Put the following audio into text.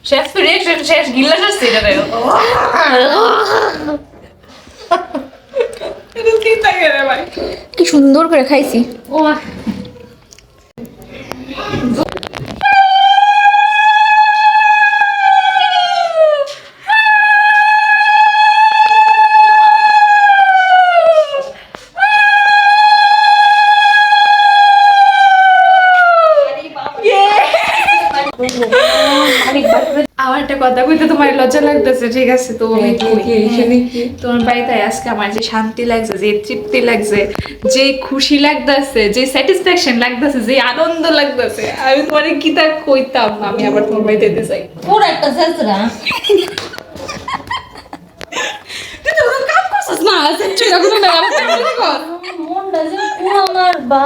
শেষ রিঅ্যাকশন শেষ গিল্লা শেষ এটা রে এটা কি থাকে রে ভাই কি সুন্দর করে খাইছি। ও আমার একটা কথা কইতে তোমার লজ্জা লাগতেছে, ঠিক আছে? তো আমি তোমার বাড়িতে আজকে আমার যে শান্তি লাগছে, যে তৃপ্তি লাগছে, যে খুশি লাগতেছে, যে স্যাটিসফ্যাকশন লাগতেছে, যে আনন্দ লাগতেছে, আমি তোমার কি তা কইতাম না। আমি আবার তোমার বাড়িতে যেতে চাই। পুরো একটা সেলসরা তুই তো কোনো কাম করছিস না, সেঞ্চুরি রাখো না, আমার কাম কর। মনটা যে পুরো আমার বা